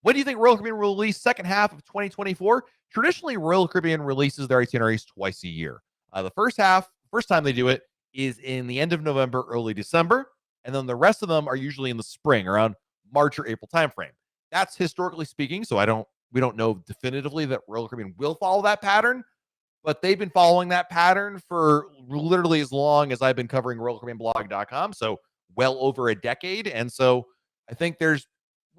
When do you think Royal Caribbean will release? Second half of 2024. Traditionally, Royal Caribbean releases their itineraries twice a year. The first time they do it is in the end of November, early December, and then the rest of them are usually in the spring, around March or April timeframe. That's historically speaking, so we don't know definitively that Royal Caribbean will follow that pattern, but they've been following that pattern for literally as long as I've been covering RoyalCaribbeanBlog.com, so well over a decade. And so I think there's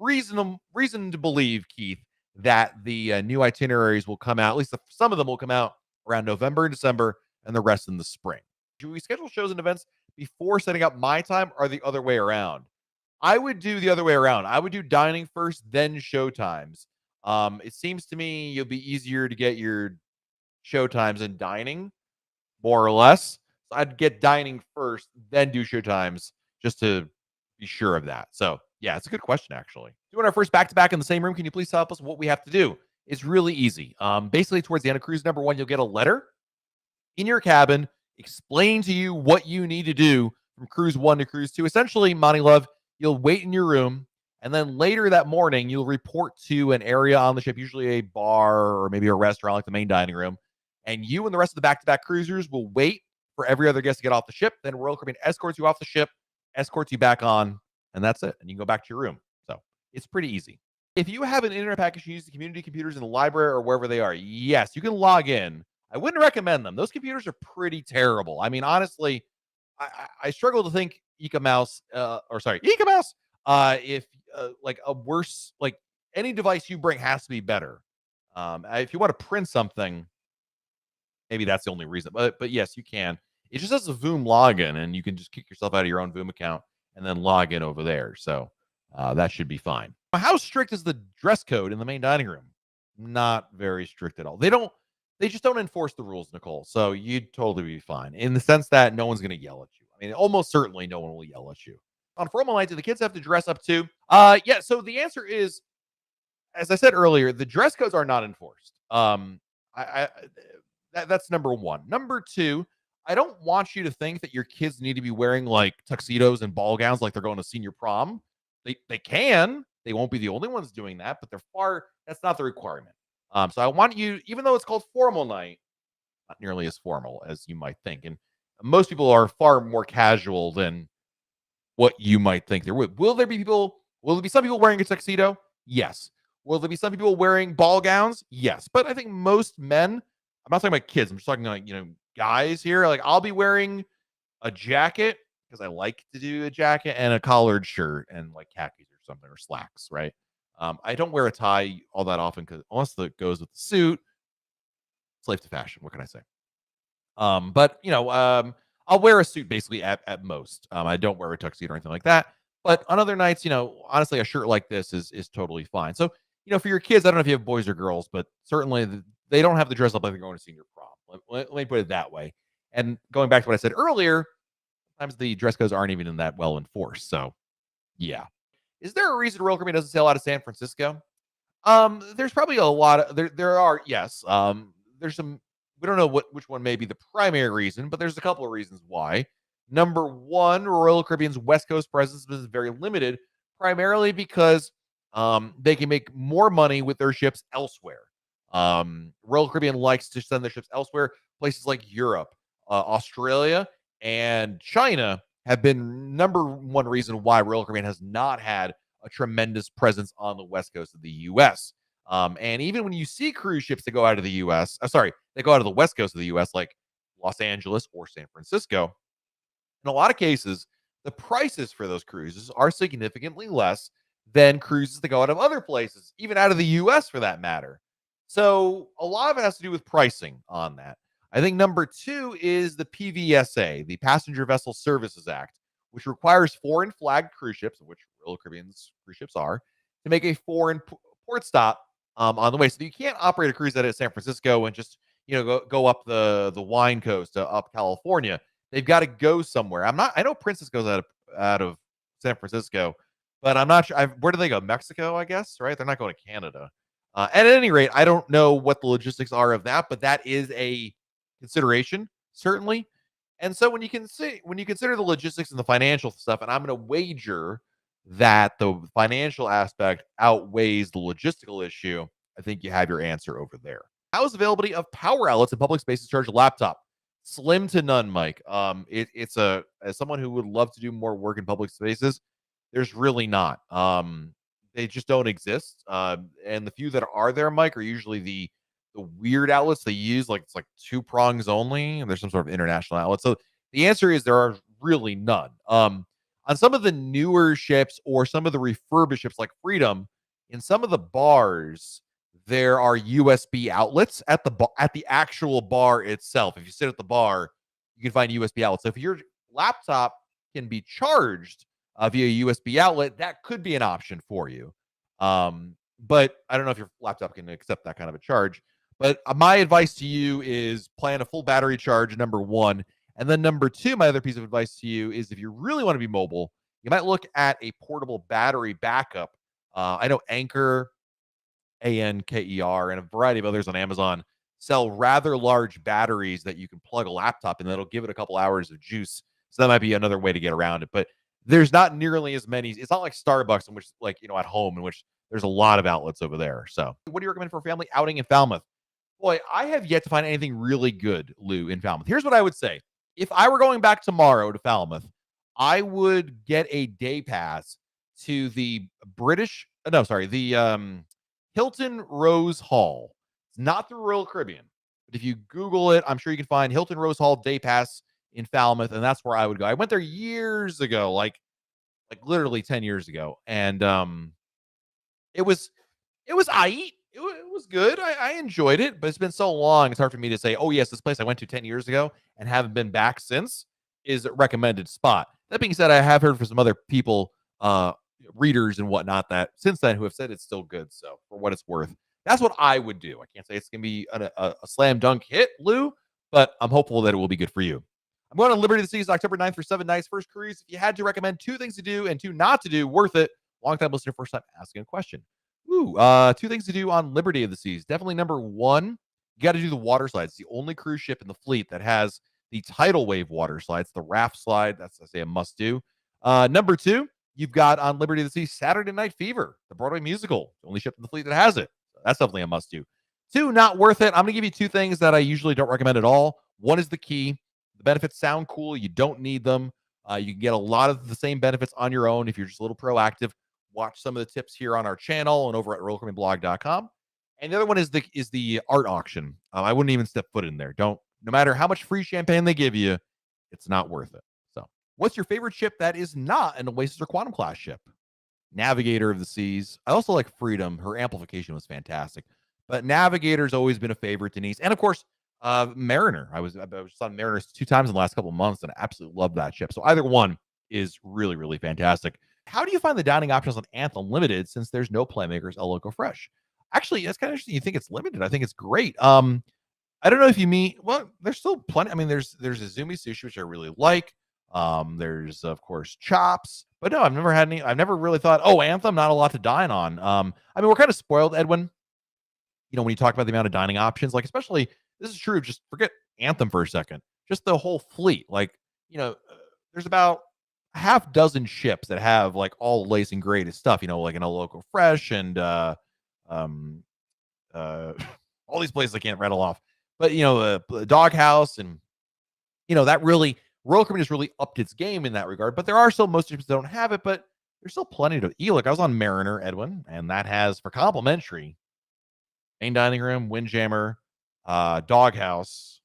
reason to believe, Keith, that the new itineraries will come out, at least some of them will come out around November and December, and the rest in the spring. Do we schedule shows and events before setting up my time, or the other way around? I would do the other way around. I would do dining first, then show times. It seems to me you'll be easier to get your show times in dining, more or less. So I'd get dining first, then do show times, just to be sure of that. So yeah, it's a good question, actually. Doing our first back-to-back in the same room, can you please help us what we have to do? It's really easy. Basically, towards the end of cruise number 1, you'll get a letter in your cabin explaining to you what you need to do from cruise 1 to cruise 2. Essentially, Monty Love, you'll wait in your room, and then later that morning, you'll report to an area on the ship, usually a bar or maybe a restaurant like the main dining room, and you and the rest of the back-to-back cruisers will wait for every other guest to get off the ship. Then Royal Caribbean escorts you off the ship, escorts you back on, and that's it. And you can go back to your room. So it's pretty easy. If you have an internet package, you use the community computers in the library or wherever they are, yes, you can log in. I wouldn't recommend them. Those computers are pretty terrible. I mean, honestly, I struggle to think EcoMouse, if like a worse, like any device you bring has to be better. If you want to print something, maybe that's the only reason. But yes, you can. It just has a Voom login, and you can just kick yourself out of your own Voom account and then log in over there. So that should be fine. How strict is the dress code in the main dining room? Not very strict at all. They just don't enforce the rules, Nicole. So you'd totally be fine in the sense that no one's going to yell at you. I mean, almost certainly no one will yell at you. On formal night, do the kids have to dress up too? Yeah. So the answer is, as I said earlier, the dress codes are not enforced. That's number one. Number two, I don't want you to think that your kids need to be wearing like tuxedos and ball gowns like they're going to senior prom. They can. They won't be the only ones doing that, but that's not the requirement. So I want you, even though it's called formal night, not nearly as formal as you might think. And most people are far more casual than what you might think there would. Will there be some people wearing a tuxedo? Yes. Will there be some people wearing ball gowns? Yes. But I think most men, I'm not talking about kids, I'm just talking like, guys here. Like I'll be wearing a jacket because I like to do a jacket and a collared shirt and like khakis or something or slacks, right? I don't wear a tie all that often because unless it goes with the suit, slave to fashion. What can I say? But I'll wear a suit basically at most. I don't wear a tuxedo or anything like that. But on other nights, honestly, a shirt like this is totally fine. So, for your kids, I don't know if you have boys or girls, but certainly they don't have to dress up like they're going to senior prom. Let me put it that way. And going back to what I said earlier, sometimes the dress codes aren't even that well enforced. So, yeah. Is there a reason Royal Caribbean doesn't sail out of San Francisco? There's probably a lot of there are, yes. There's some, we don't know which one may be the primary reason, but there's a couple of reasons why. Number one, Royal Caribbean's West Coast presence is very limited, primarily because they can make more money with their ships elsewhere. Royal Caribbean likes to send their ships elsewhere. Places like Europe, Australia, and China have been number one reason why Royal Caribbean has not had a tremendous presence on the West Coast of the U.S. And even when you see cruise ships that go out of the U.S., they go out of the West Coast of the U.S., like Los Angeles or San Francisco, in a lot of cases, the prices for those cruises are significantly less than cruises that go out of other places, even out of the U.S. for that matter. So a lot of it has to do with pricing on that. I think number two is the PVSA, the Passenger Vessel Services Act, which requires foreign flagged cruise ships, which Royal Caribbean's cruise ships are, to make a foreign port stop on the way. So you can't operate a cruise out of San Francisco and just go up the wine coast up California. They've got to go somewhere. I know Princess goes out of San Francisco, but I'm not sure. Where do they go? Mexico, I guess, right? They're not going to Canada. At any rate, I don't know what the logistics are of that, but that is a consideration, certainly. And so when you consider the logistics and the financial stuff, and I'm going to wager that the financial aspect outweighs the logistical issue, I think you have your answer over there. How is availability of power outlets in public spaces to charge a laptop? Slim to none, Mike. It's a as someone who would love to do more work in public spaces, there's really not. They just don't exist. And the few that are there, Mike, are usually the weird outlets they use, like it's like two prongs only, and there's some sort of international outlet. So the answer is there are really none. On some of the newer ships or some of the refurbished ships like Freedom, in some of the bars, there are USB outlets at at the actual bar itself. If you sit at the bar, you can find USB outlets. So if your laptop can be charged via USB outlet, that could be an option for you. But I don't know if your laptop can accept that kind of a charge. But my advice to you is plan a full battery charge, number one. And then number two, my other piece of advice to you is if you really want to be mobile, you might look at a portable battery backup. I know Anker, Anker, and a variety of others on Amazon sell rather large batteries that you can plug a laptop in that'll give it a couple hours of juice. So that might be another way to get around it. But there's not nearly as many. It's not like Starbucks, in which, like, at home, in which there's a lot of outlets over there. So, what do you recommend for a family outing in Falmouth? Boy, I have yet to find anything really good, Lou, in Falmouth. Here's what I would say. If I were going back tomorrow to Falmouth, I would get a day pass to the Hilton Rose Hall. It's not the Royal Caribbean, but if you Google it, I'm sure you can find Hilton Rose Hall day pass in Falmouth, and that's where I would go. I went there years ago, like literally 10 years ago, and it was it was aight. It was good. I enjoyed it, but it's been so long. It's hard for me to say, oh, yes, this place I went to 10 years ago and haven't been back since is a recommended spot. That being said, I have heard from some other people, readers and whatnot, that since then who have said it's still good. So for what it's worth, that's what I would do. I can't say it's going to be a slam dunk hit, Lou, but I'm hopeful that it will be good for you. I'm going on Liberty of the Seas October 9th for 7 nights. First cruise. If you had to recommend two things to do and two not to do, worth it. Long time listener, first time asking a question. Ooh, two things to do on Liberty of the Seas. Definitely number one, you got to do the water slides. It's the only cruise ship in the fleet that has the tidal wave water slides, the raft slide. That's, I say, a must do. Number two, you've got on Liberty of the Seas Saturday Night Fever, the Broadway musical. The only ship in the fleet that has it. So that's definitely a must do. Two, not worth it. I'm going to give you two things that I usually don't recommend at all. One is the key. The benefits sound cool. You don't need them. You can get a lot of the same benefits on your own if you're just a little proactive. Watch some of the tips here on our channel and over at royalcaribbeanblog.com. And the other one is the art auction. I wouldn't even step foot in there. No matter how much free champagne they give you, it's not worth it. So, what's your favorite ship that is not an Oasis or Quantum class ship? Navigator of the Seas. I also like Freedom. Her amplification was fantastic. But Navigator's always been a favorite, Denise. And of course, Mariner. I was on Mariner 2 times in the last couple of months, and I absolutely love that ship. So either one is really, really fantastic. How do you find the dining options on Anthem limited since there's no Playmakers El Loco Fresh? Actually, that's kind of interesting. You think it's limited? I think it's great. I don't know if you mean, well, there's still plenty. I mean, there's Izumi sushi, which I really like. There's of course chops, but no, I've never had any. I've never really thought, oh, Anthem, not a lot to dine on. I mean, we're kind of spoiled, Edwin. When you talk about the amount of dining options, like especially this is true. Just forget Anthem for a second. Just the whole fleet. Like, there's about a half dozen ships that have like all the latest and greatest stuff. Like an El Loco Fresh and all these places I can't rattle off. But Doghouse and that really Royal Caribbean has really upped its game in that regard. But there are still most ships that don't have it, but there's still plenty to eat. Like I was on Mariner, Edwin, and that has for complimentary main dining room, Windjammer, Doghouse,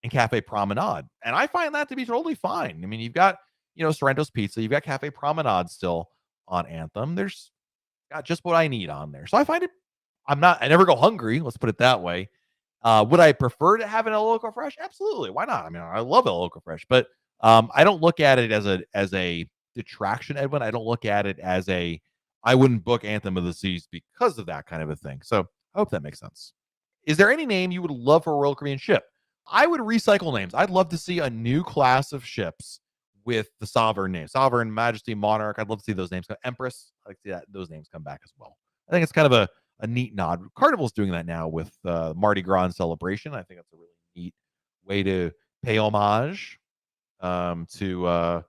and Cafe Promenade. And I find that to be totally fine. I mean, you've got, Sorrento's Pizza, you've got Cafe Promenade still on Anthem. There's got just what I need on there. So I find it, I never go hungry. Let's put it that way. Would I prefer to have an El Loco Fresh? Absolutely. Why not? I mean, I love El Loco Fresh, but I don't look at it as a detraction, Edwin. I don't look at it as I wouldn't book Anthem of the Seas because of that kind of a thing. So I hope that makes sense. Is there any name you would love for a Royal Caribbean ship? I would recycle names. I'd love to see a new class of ships with the sovereign name. Sovereign, Majesty, Monarch. I'd love to see those names. Empress. I'd like to see those names come back as well. I think it's kind of a neat nod. Carnival's doing that now with Mardi Gras and Celebration. I think that's a really neat way to pay homage to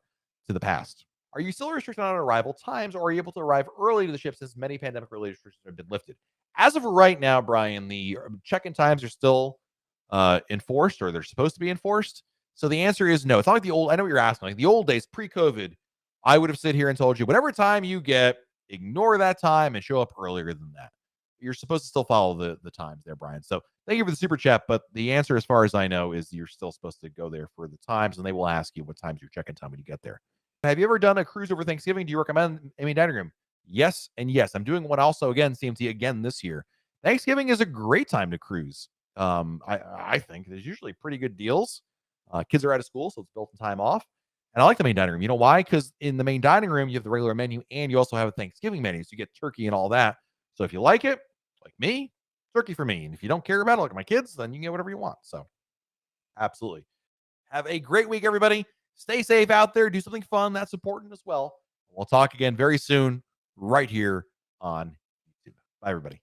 the past. Are you still restricted on arrival times, or are you able to arrive early to the ship since many pandemic-related restrictions have been lifted? As of right now, Brian, the check-in times are still enforced, or they're supposed to be enforced. So the answer is no. It's not like the old. I know what you're asking. Like the old days, pre-COVID, I would have sit here and told you whatever time you get, ignore that time and show up earlier than that. You're supposed to still follow the times there, Brian. So thank you for the super chat. But the answer, as far as I know, is you're still supposed to go there for the times, and they will ask you what time's your check-in time when you get there. Have you ever done a cruise over Thanksgiving? Do you recommend Amy Dining Room? Yes, and yes. I'm doing one also again, CMT again this year. Thanksgiving is a great time to cruise. I think there's usually pretty good deals. Kids are out of school, so it's built in time off. And I like the main dining room. You know why? Because in the main dining room, you have the regular menu and you also have a Thanksgiving menu. So you get turkey and all that. So if you like it, like me, turkey for me. And if you don't care about it, like my kids, then you can get whatever you want. So absolutely. Have a great week, everybody. Stay safe out there. Do something fun. That's important as well. We'll talk again very soon, right here on YouTube. Bye, everybody.